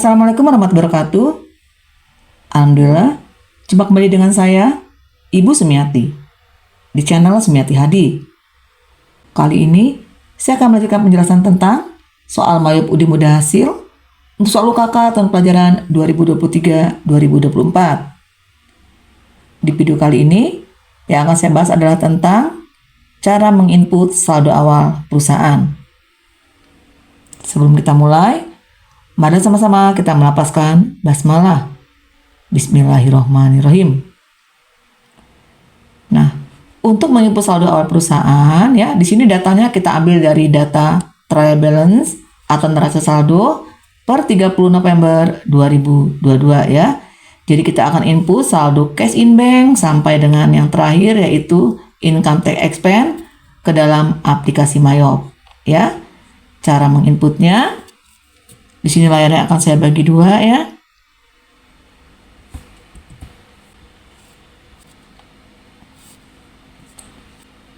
Assalamualaikum warahmatullahi wabarakatuh. Alhamdulillah, jumpa kembali dengan saya, Ibu Sumiati, di channel Sumiati Hadi. Kali ini, saya akan melanjutkan penjelasan tentang soal Mayop Udi Mudah Hasil untuk soal UKK tahun pelajaran 2023-2024. Di video kali ini, yang akan saya bahas adalah tentang cara menginput saldo awal perusahaan. Sebelum kita mulai, mari sama-sama kita melafazkan basmalah. Bismillahirrahmanirrahim. Nah, untuk menginput saldo awal perusahaan, ya, di sini datanya kita ambil dari data trial balance atau neraca saldo per 30 November 2022 ya. Jadi kita akan input saldo cash in bank sampai dengan yang terakhir yaitu income tax expense ke dalam aplikasi Mayop ya. Cara menginputnya di sini layarnya akan saya bagi dua ya.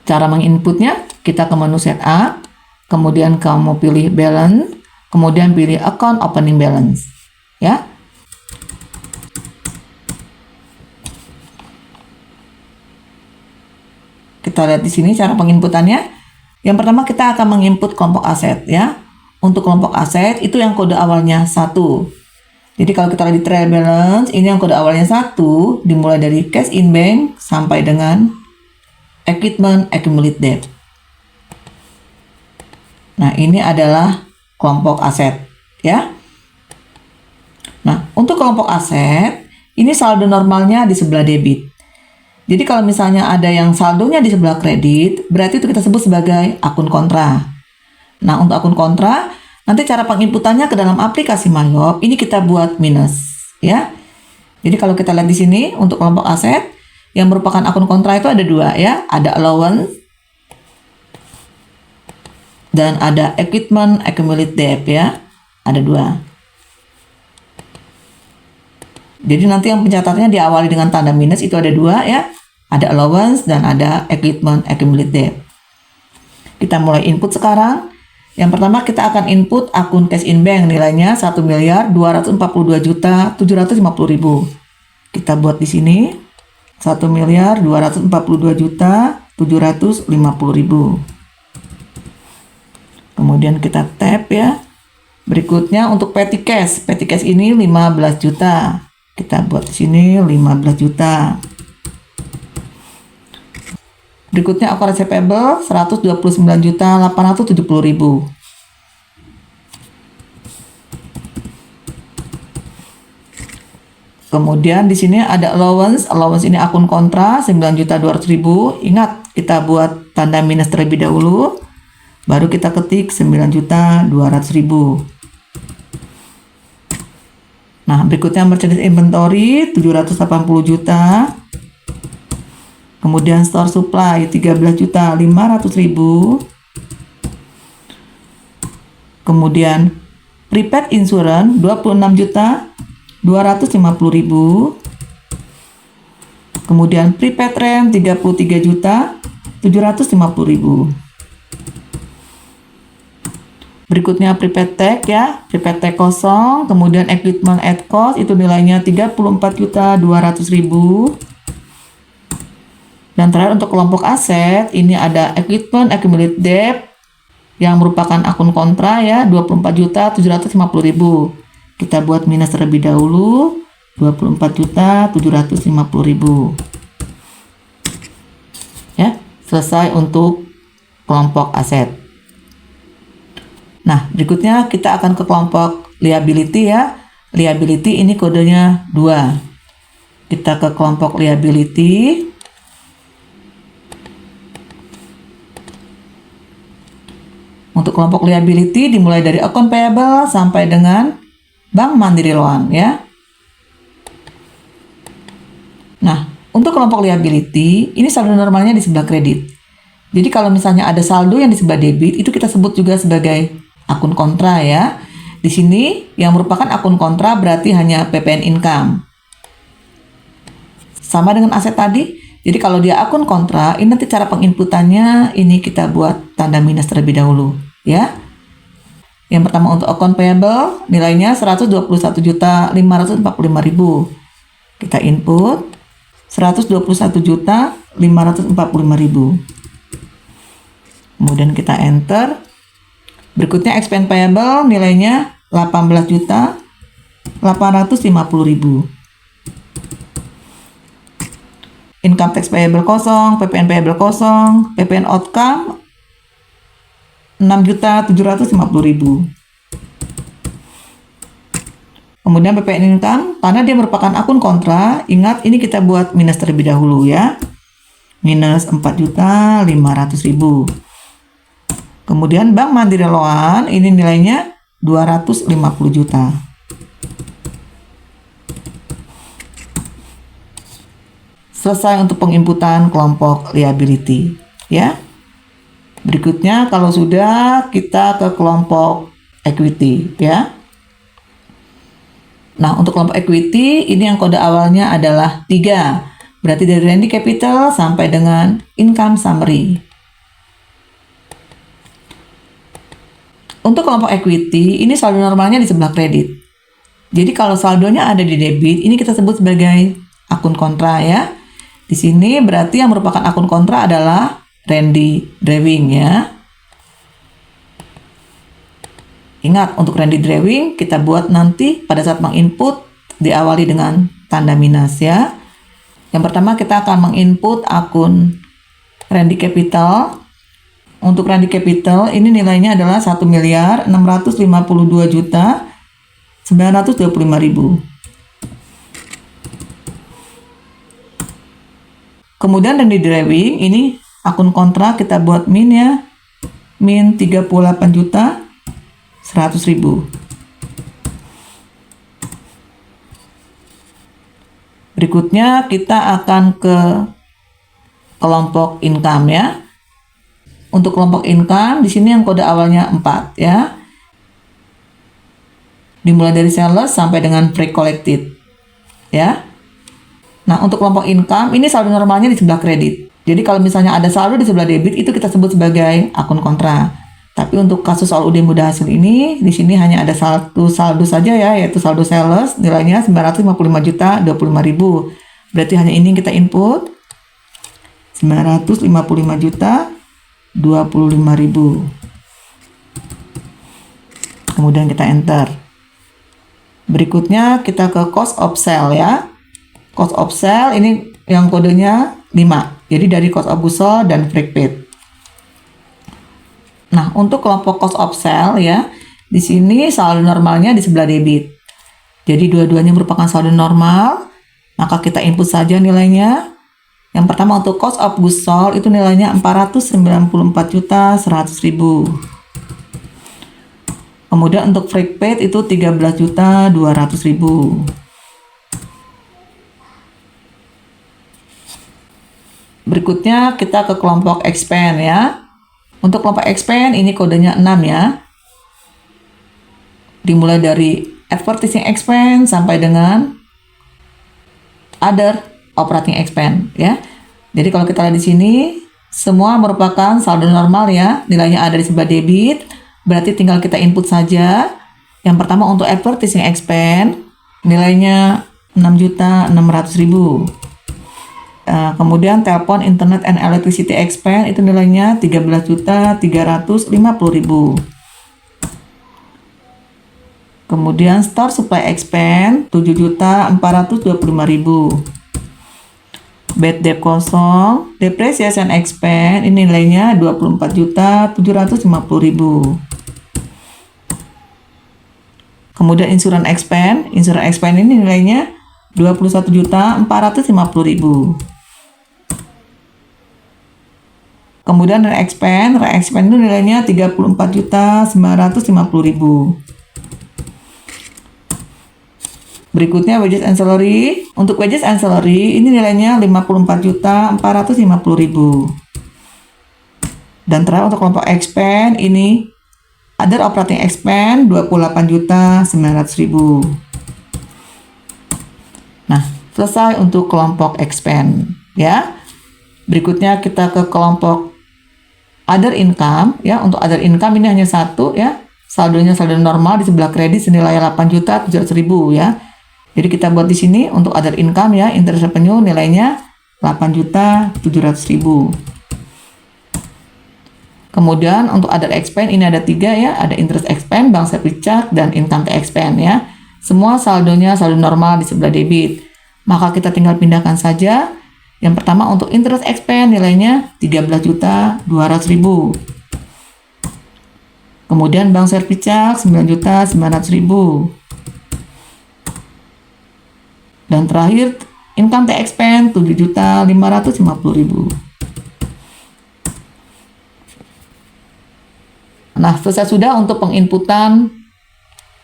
Cara menginputnya, kita ke menu setup, kemudian kamu pilih balance, kemudian pilih account opening balance, ya. Kita lihat di sini cara penginputannya. Yang pertama kita akan menginput kelompok aset, ya. Untuk kelompok aset itu yang kode awalnya 1. Jadi kalau kita lihat di trial balance, ini yang kode awalnya 1, dimulai dari cash in bank sampai dengan equipment accumulated debt. Nah, ini adalah kelompok aset, ya. Nah, untuk kelompok aset, ini saldo normalnya di sebelah debit. Jadi kalau misalnya ada yang saldonya di sebelah kredit, berarti itu kita sebut sebagai akun kontra. Nah, untuk akun kontra, nanti cara penginputannya ke dalam aplikasi Mayop, ini kita buat minus, ya. Jadi kalau kita lihat di sini, untuk kelompok aset, yang merupakan akun kontra itu ada dua ya, ada allowance dan ada equipment accumulated debt ya, ada dua. Jadi nanti yang pencatatannya diawali dengan tanda minus itu ada dua ya, ada allowance dan ada equipment accumulated debt. Kita mulai input sekarang. Yang pertama kita akan input akun cash in bank nilainya 1.242.750.000. Kita buat di sini 1.242.750.000. Kemudian kita tap ya. Berikutnya untuk petty cash ini 15 juta. Kita buat di sini 15 juta. Berikutnya akun receivable 129.870.000. Kemudian di sini ada allowance ini akun kontra 9.200.000. Ingat, kita buat tanda minus terlebih dahulu. Baru kita ketik 9.200.000. Nah, berikutnya merchandise inventory 780 juta. Kemudian store supply 13.500.000. Kemudian prepaid insurance 26.250.000. Kemudian prepaid rent 33.750.000. Berikutnya prepaid tag ya, prepaid tag kosong, kemudian equipment at cost itu nilainya 34.200.000. Dan terakhir untuk kelompok aset, ini ada equipment accumulated debt yang merupakan akun kontra ya, 24.750.000. Kita buat minus terlebih dahulu 24.750.000. Ya, selesai untuk kelompok aset. Nah, berikutnya kita akan ke kelompok liability ya. Liability ini kodenya 2. Kita ke kelompok liability. Untuk kelompok liability dimulai dari account payable sampai dengan Bank Mandiri Loan ya. Nah, untuk kelompok liability ini saldo normalnya di sebelah kredit. Jadi kalau misalnya ada saldo yang di sebelah debit itu kita sebut juga sebagai akun kontra ya. Di sini yang merupakan akun kontra berarti hanya PPN income. Sama dengan aset tadi. Jadi kalau dia akun kontra, ini nanti cara penginputannya ini kita buat tanda minus terlebih dahulu ya. Yang pertama untuk account payable, nilainya 121.545.000. Kita input 121.545.000. Kemudian kita enter. Berikutnya expense payable nilainya 18.850.000. Income tax payable kosong, PPN payable kosong, PPN outcome 6.750.000. Kemudian PPN income, karena dia merupakan akun kontra, ingat ini kita buat minus terlebih dahulu ya. Minus 4.500.000. Kemudian Bank Mandiri Loan, ini nilainya 250 juta. Selesai untuk penginputan kelompok liability ya. Berikutnya kalau sudah, kita ke kelompok equity ya. Nah, untuk kelompok equity ini yang kode awalnya adalah 3. Berarti dari Randy Capital sampai dengan income summary. Untuk kelompok equity ini saldo normalnya di sebelah kredit. Jadi kalau saldonya ada di debit, ini kita sebut sebagai akun kontra ya. Di sini berarti yang merupakan akun kontra adalah Randy Drawing ya. Ingat, untuk Randy Drawing kita buat nanti pada saat menginput diawali dengan tanda minus ya. Yang pertama kita akan menginput akun Randy Capital. Untuk Randy Capital ini nilainya adalah 1.652.925.000. Kemudian Randy Drawing ini akun kontra kita buat min ya. Min 38.100.000. Berikutnya kita akan ke kelompok income ya. Untuk kelompok income di sini yang kode awalnya 4 ya. Dimulai dari sales sampai dengan pre-collected ya. Nah, untuk kelompok income ini saldo normalnya di sebelah kredit. Jadi kalau misalnya ada saldo di sebelah debit itu kita sebut sebagai akun kontra. Tapi untuk kasus soal UD mudah hasil ini di sini hanya ada satu saldo saja ya, yaitu saldo sales nilainya 955.025.000. Berarti hanya ini yang kita input 955.025.000. Kemudian kita enter. Berikutnya kita ke cost of sale ya. Cost of sale ini yang kodenya 5. Jadi dari cost of goods sold dan freight paid. Nah, untuk kelompok cost of sale ya, di sini saldo normalnya di sebelah debit. Jadi dua-duanya merupakan saldo normal, maka kita input saja nilainya. Yang pertama untuk cost of goods sold itu nilainya 494.100.000. Kemudian untuk freight paid itu 13.200.000. Berikutnya kita ke kelompok expense ya. Untuk kelompok expense ini kodenya 6 ya. Dimulai dari advertising expense sampai dengan other operating expense ya. Jadi kalau kita lihat di sini semua merupakan saldo normal ya. Nilainya ada di sebelah debit. Berarti tinggal kita input saja. Yang pertama untuk advertising expense nilainya 6.600.000. Kemudian telepon, internet, and electricity expense itu nilainya 13.350.000. Kemudian store supply expense 7.425.000. Bad debt kosong. Depreciation expense ini nilainya 24.750.000. Kemudian insurance expense ini nilainya 21.450.000. Kemudian rent expense itu nilainya 34.950.000. Berikutnya wages and salary. Untuk wages and salary ini nilainya 54.450.000. Dan terakhir untuk kelompok expense ini other operating expense 28.900.000. Nah, selesai untuk kelompok expense ya. Berikutnya kita ke kelompok other income ya. Untuk other income ini hanya satu ya. saldonya saldo normal di sebelah kredit senilai 8.700.000 ya. Jadi kita buat di sini untuk other income ya, interest revenue nilainya 8.700.000. Kemudian untuk other expense ini ada 3 ya, ada interest expense, bank service charge, dan income tax expense ya. Semua saldonya saldo normal di sebelah debit. Maka kita tinggal pindahkan saja. Yang pertama untuk interest expense nilainya 13.200.000. Kemudian bank service charge 9.900.000. Dan terakhir income tax expense 7.550.000. Nah, selesai sudah untuk penginputan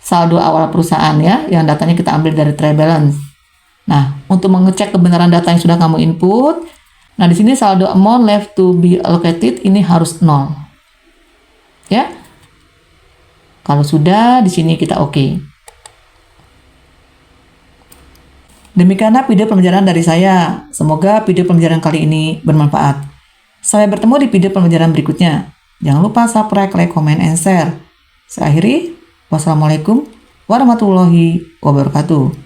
saldo awal perusahaan ya, yang datanya kita ambil dari trial balance. Nah, untuk mengecek kebenaran data yang sudah kamu input, nah di sini saldo amount left to be allocated ini harus 0. Ya. Kalau sudah, di sini kita oke. Demikianlah video pembelajaran dari saya. Semoga video pembelajaran kali ini bermanfaat. Sampai bertemu di video pembelajaran berikutnya. Jangan lupa subscribe, like, comment, and share. Saya akhiri. Wassalamualaikum warahmatullahi wabarakatuh.